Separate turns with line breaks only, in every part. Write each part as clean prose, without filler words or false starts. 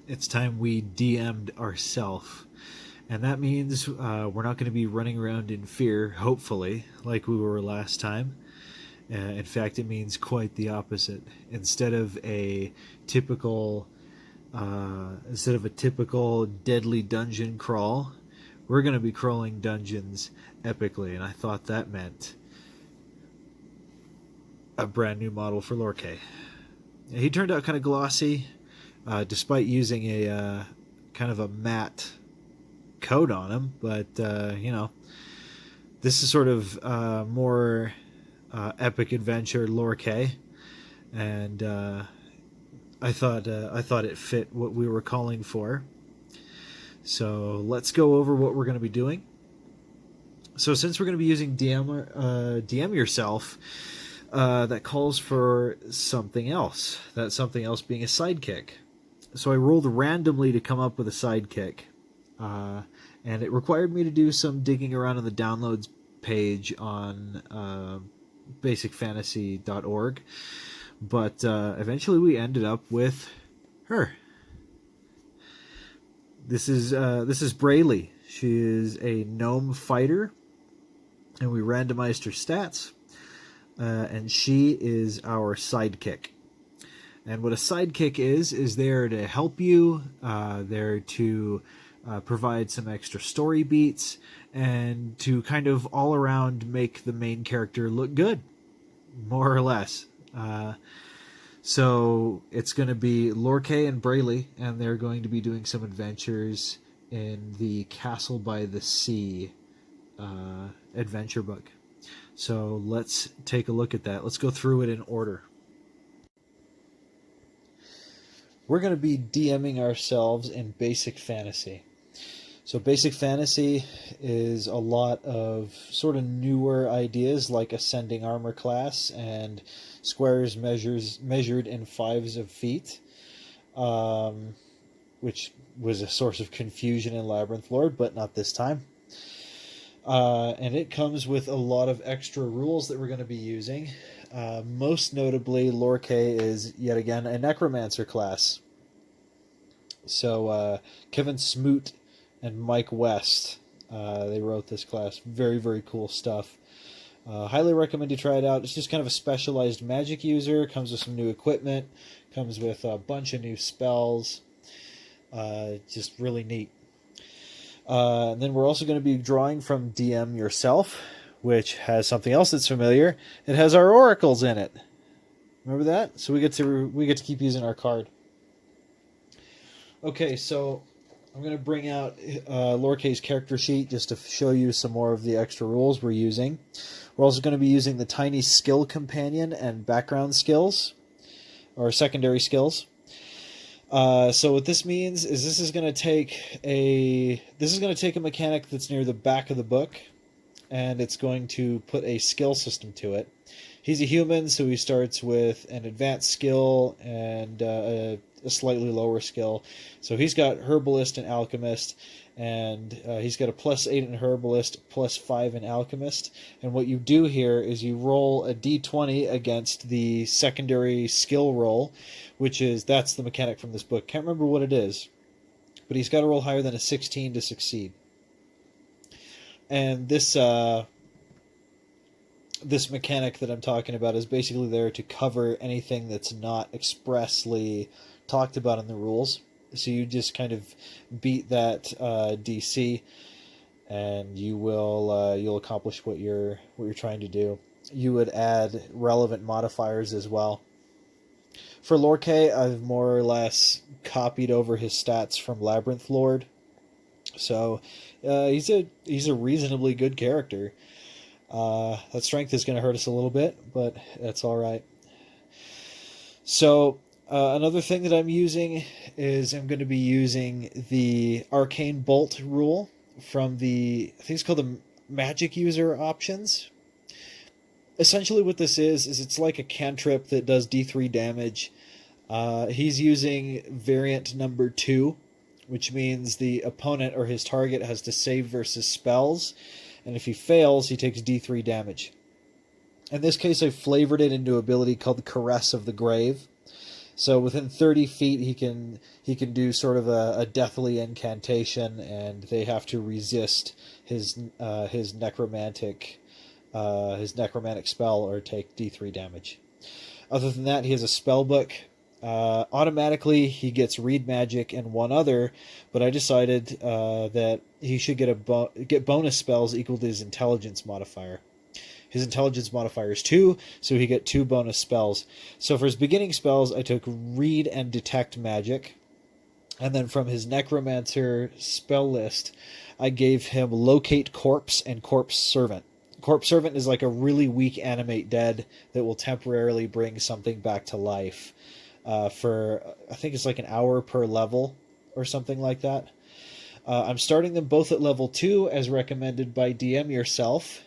it's time we DM'd ourself. And that means we're not going to be running around in fear, hopefully, like we were last time. In fact, it means quite the opposite. Instead of a typical deadly dungeon crawl, we're going to be crawling dungeons epically, and I thought that meant a brand new model for Lorkay. He turned out kind of glossy, despite using a kind of a matte coat on him, but this is sort of more epic adventure Lorkay, and I thought it fit what we were calling for. So let's go over what we're going to be doing. So since we're going to be using DM yourself, that calls for something else. That something else being a sidekick. So I rolled randomly to come up with a sidekick. And it required me to do some digging around on the downloads page on basicfantasy.org. But eventually we ended up with her. This is Brayley. She is a gnome fighter, and we randomized her stats. And she is our sidekick. And what a sidekick is there to help you, there to provide some extra story beats, and to kind of all around make the main character look good, more or less. So it's going to be Lorkay and Brayley, and they're going to be doing some adventures in the Castle by the Sea adventure book. So let's take a look at that. Let's go through it in order. We're going to be DMing ourselves in Basic Fantasy. So Basic Fantasy is a lot of sort of newer ideas like Ascending Armor class and squares measured in 5s of feet, which was a source of confusion in Labyrinth Lord, but not this time. And it comes with a lot of extra rules that we're going to be using. Most notably, Lorkay is, yet again, a Necromancer class. So Kevin Smoot and Mike West, they wrote this class. Very, very cool stuff. Highly recommend you try it out. It's just kind of a specialized magic user. Comes with some new equipment. Comes with a bunch of new spells. Just really neat. And then we're also going to be drawing from DM Yourself, which has something else that's familiar. It has our oracles in it. Remember that? So we get to keep using our card. Okay, so I'm going to bring out Lorkay's character sheet just to show you some more of the extra rules we're using. We're also going to be using the tiny skill companion and background skills, or secondary skills. So what this means is this is going to take a mechanic that's near the back of the book, and it's going to put a skill system to it. He's a human, so he starts with an advanced skill and a slightly lower skill. So he's got Herbalist and Alchemist, and he's got a +8 in Herbalist, +5 in Alchemist. And what you do here is you roll a d20 against the secondary skill roll, that's the mechanic from this book. Can't remember what it is, but he's got to roll higher than a 16 to succeed. And this mechanic that I'm talking about is basically there to cover anything that's not expressly talked about in the rules. So you just kind of beat that DC, and you'll accomplish what you're trying to do. You would add relevant modifiers as well. For Lorkay, I've more or less copied over his stats from Labyrinth Lord, so he's a reasonably good character. That strength is going to hurt us a little bit, but that's all right. So another thing that I'm using is I'm going to be using the Arcane Bolt rule from I think it's called the Magic User Options. Essentially what this is it's like a cantrip that does D3 damage. He's using variant number 2, which means the opponent or his target has to save versus spells, and if he fails, he takes D3 damage. In this case, I flavored it into an ability called the Caress of the Grave. So within 30 feet, he can do sort of a deathly incantation, and they have to resist his necromantic spell or take D3 damage. Other than that, he has a spell book. Automatically, he gets read magic and one other, but I decided that he should get bonus spells equal to his intelligence modifier. His intelligence modifier is 2, so he get 2 bonus spells. So for his beginning spells, I took read and detect magic, and then from his necromancer spell list, I gave him locate corpse and corpse servant. Corpse servant is like a really weak animate dead that will temporarily bring something back to life for, I think it's like an hour per level or something like that. I'm starting them both at level 2 as recommended by DM yourself.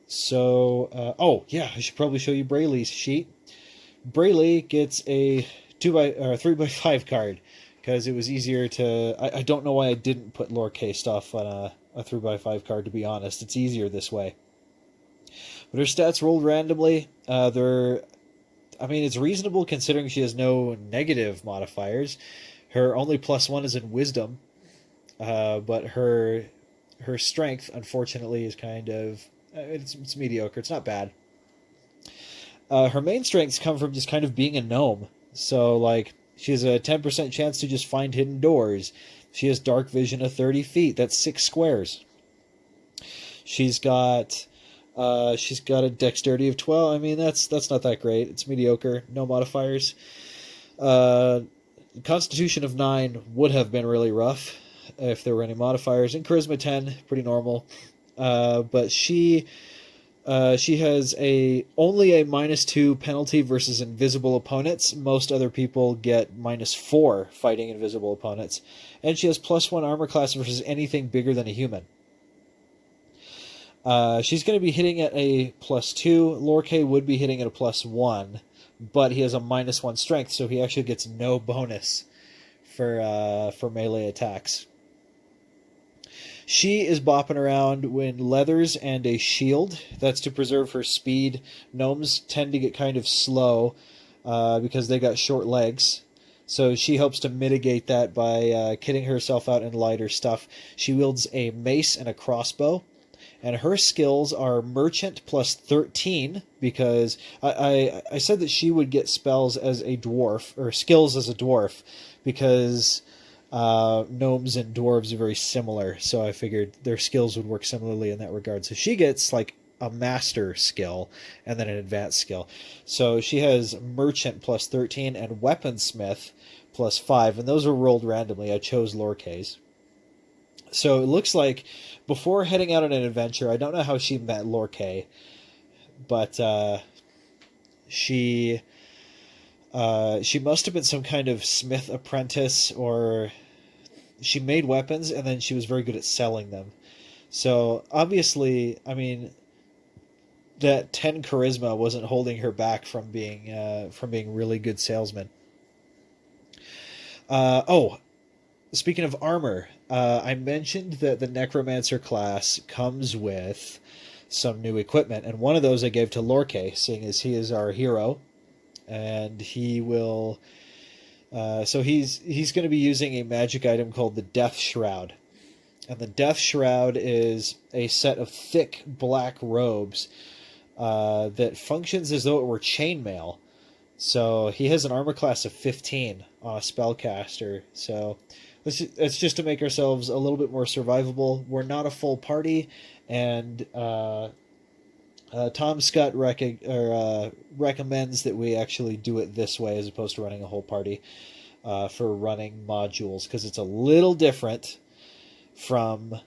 So, I should probably show you Brayley's sheet. Brayley gets a 3x5 card because it was easier to. I don't know why I didn't put Lore K stuff on a 3x5 card, to be honest. It's easier this way. But her stats rolled randomly. It's reasonable considering she has no negative modifiers. Her only +1 is in wisdom, but her strength, unfortunately, is kind of. It's mediocre. It's not bad. Her main strengths come from just kind of being a gnome. So, like, she has a 10% chance to just find hidden doors. She has dark vision of 30 feet. That's 6 squares. She's got a dexterity of 12. I mean, that's not that great. It's mediocre. No modifiers. Constitution of 9 would have been really rough if there were any modifiers. And charisma 10, pretty normal. But she has only a -2 penalty versus invisible opponents. Most other people get -4 fighting invisible opponents. And she has +1 armor class versus anything bigger than a human. She's going to be hitting at a +2. Lore K would be hitting at a +1, but he has a -1 strength, so he actually gets no bonus for melee attacks. She is bopping around in leathers and a shield. That's to preserve her speed. Gnomes tend to get kind of slow because they got short legs. So she hopes to mitigate that by kitting herself out in lighter stuff. She wields a mace and a crossbow. And her skills are Merchant +13 because I said that she would get spells as a dwarf, or skills as a dwarf, because gnomes and dwarves are very similar, so I figured their skills would work similarly in that regard. So she gets like a master skill and then an advanced skill. So she has Merchant +13 and Weaponsmith +5, and those were rolled randomly. I chose Lore K's. So it looks like before heading out on an adventure, I don't know how she met Lore K, but she must have been some kind of smith apprentice, or she made weapons and then she was very good at selling them. So obviously, I mean, that 10 charisma wasn't holding her back from being really good salesman. Speaking of armor, I mentioned that the Necromancer class comes with some new equipment, and one of those I gave to Lore K, seeing as he is our hero, and he will. So he's going to be using a magic item called the Death Shroud, and the Death Shroud is a set of thick black robes that functions as though it were chainmail. So he has an armor class of 15 on a spellcaster. So it's just to make ourselves a little bit more survivable. We're not a full party, and Tom Scott recommends that we actually do it this way as opposed to running a whole party for running modules, because it's a little different from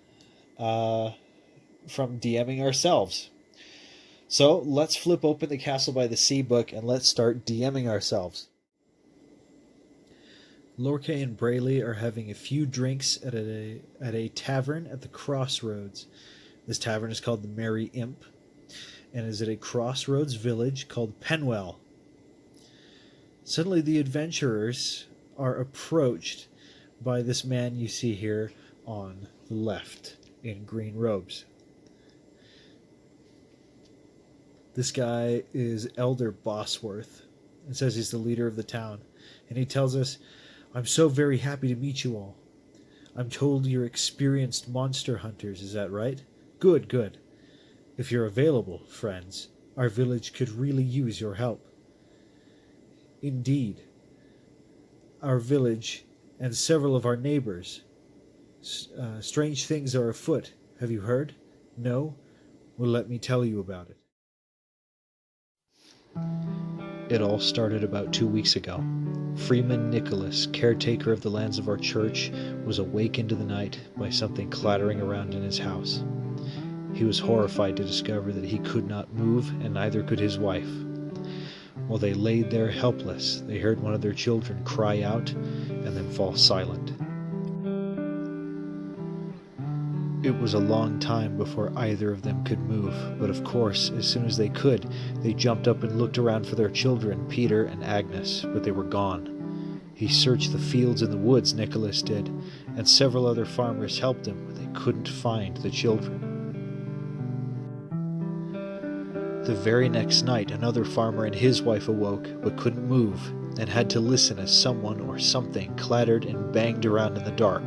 DMing ourselves. So let's flip open the Castle by the Sea book and let's start DMing ourselves. Lore K and Brayley are having a few drinks at a tavern at the crossroads. This tavern is called the Merry Imp, and is at a crossroads village called Penwell. Suddenly the adventurers are approached by this man you see here on the left in green robes. This guy is Elder Bosworth. It says he's the leader of the town. And he tells us, "I'm so very happy to meet you all. I'm told you're experienced monster hunters, is that right? Good, good. If you're available, friends, our village could really use your help. Indeed, our village and several of our neighbors. Strange things are afoot. Have you heard? No? Well, let me tell you about it." It all started about 2 weeks ago. Freeman Nicholas, caretaker of the lands of our church, was awakened in the night by something clattering around in his house. He was horrified to discover that he could not move, and neither could his wife. While they laid there helpless, they heard one of their children cry out and then fall silent. It was a long time before either of them could move, but of course, as soon as they could, they jumped up and looked around for their children, Peter and Agnes, but they were gone. He searched the fields and the woods, Nicholas did, and several other farmers helped him, but they couldn't find the children. The very next night, another farmer and his wife awoke, but couldn't move, and had to listen as someone or something clattered and banged around in the dark.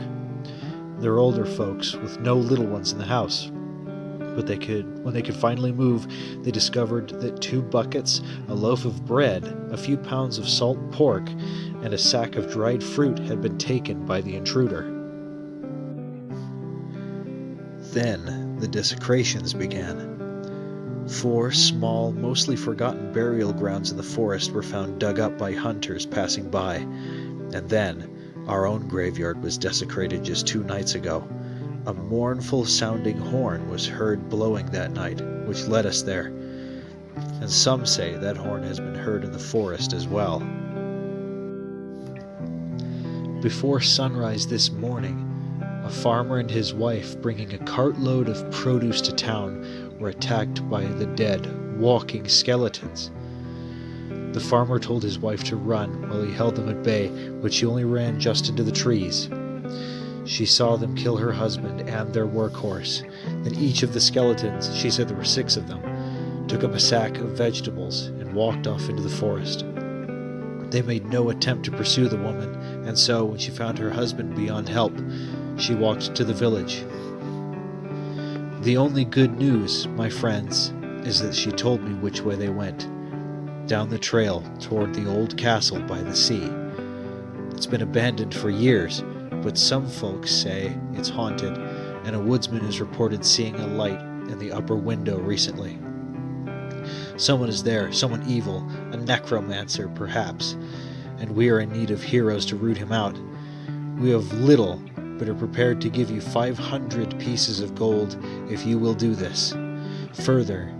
They're older folks, with no little ones in the house. But when they could finally move, they discovered that 2 buckets, a loaf of bread, a few pounds of salt pork, and a sack of dried fruit had been taken by the intruder. Then the desecrations began. 4 small, mostly forgotten burial grounds in the forest were found dug up by hunters passing by, and then our own graveyard was desecrated just 2 nights ago. A mournful-sounding horn was heard blowing that night, which led us there, and some say that horn has been heard in the forest as well. Before sunrise this morning, a farmer and his wife, bringing a cartload of produce to town, were attacked by the dead, walking skeletons. The farmer told his wife to run while he held them at bay, but she only ran just into the trees. She saw them kill her husband and their workhorse. Then each of the skeletons, she said there were 6 of them, took up a sack of vegetables and walked off into the forest. They made no attempt to pursue the woman, and so, when she found her husband beyond help, she walked to the village. The only good news, my friends, is that she told me which way they went. Down the trail toward the old castle by the sea. It's been abandoned for years, but some folks say it's haunted, and a woodsman is reported seeing a light in the upper window recently. Someone is there, someone evil, a necromancer perhaps, and we are in need of heroes to root him out. We have little, but are prepared to give you 500 pieces of gold if you will do this. Further,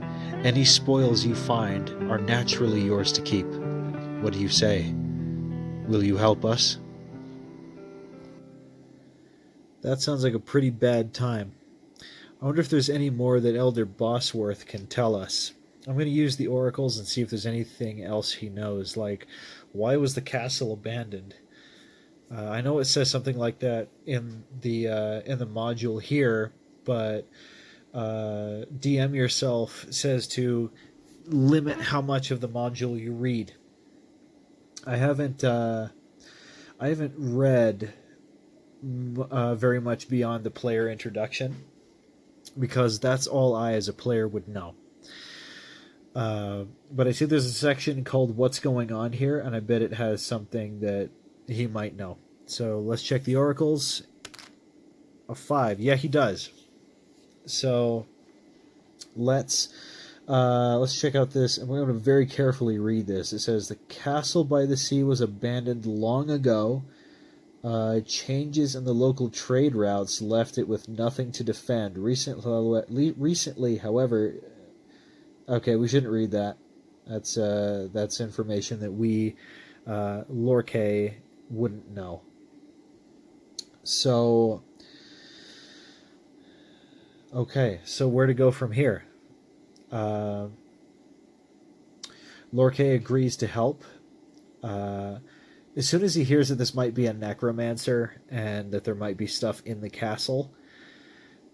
any spoils you find are naturally yours to keep. What do you say? Will you help us? That sounds like a pretty bad time. I wonder if there's any more that Elder Bosworth can tell us. I'm going to use the oracles and see if there's anything else he knows, like why was the castle abandoned? I know it says something like that in the module here, but DM yourself says to limit how much of the module you read. I haven't read very much beyond the player introduction, because that's all I as a player would know. But I see there's a section called What's Going On Here, and I bet it has something that he might know. So let's check the oracles. A 5. Yeah, he does. So let's check out this, and we're going to very carefully read this. It says, the castle by the sea was abandoned long ago. Changes in the local trade routes left it with nothing to defend. Recently, however... Okay, we shouldn't read that. That's information that we, Lorkay, wouldn't know. So... Okay, so where to go from here? Lorkay agrees to help. As soon as he hears that this might be a necromancer and that there might be stuff in the castle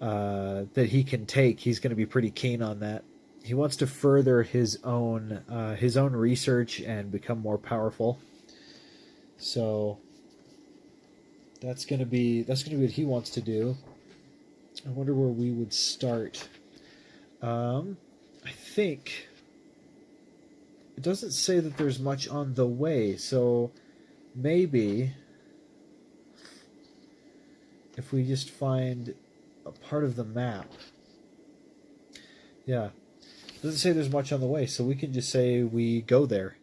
that he can take, he's going to be pretty keen on that. He wants to further his own research and become more powerful. So that's gonna be what he wants to do. I wonder where we would start. I think it doesn't say that there's much on the way, so maybe if we just find a part of the map. Yeah. It doesn't say there's much on the way, so we can just say we go there.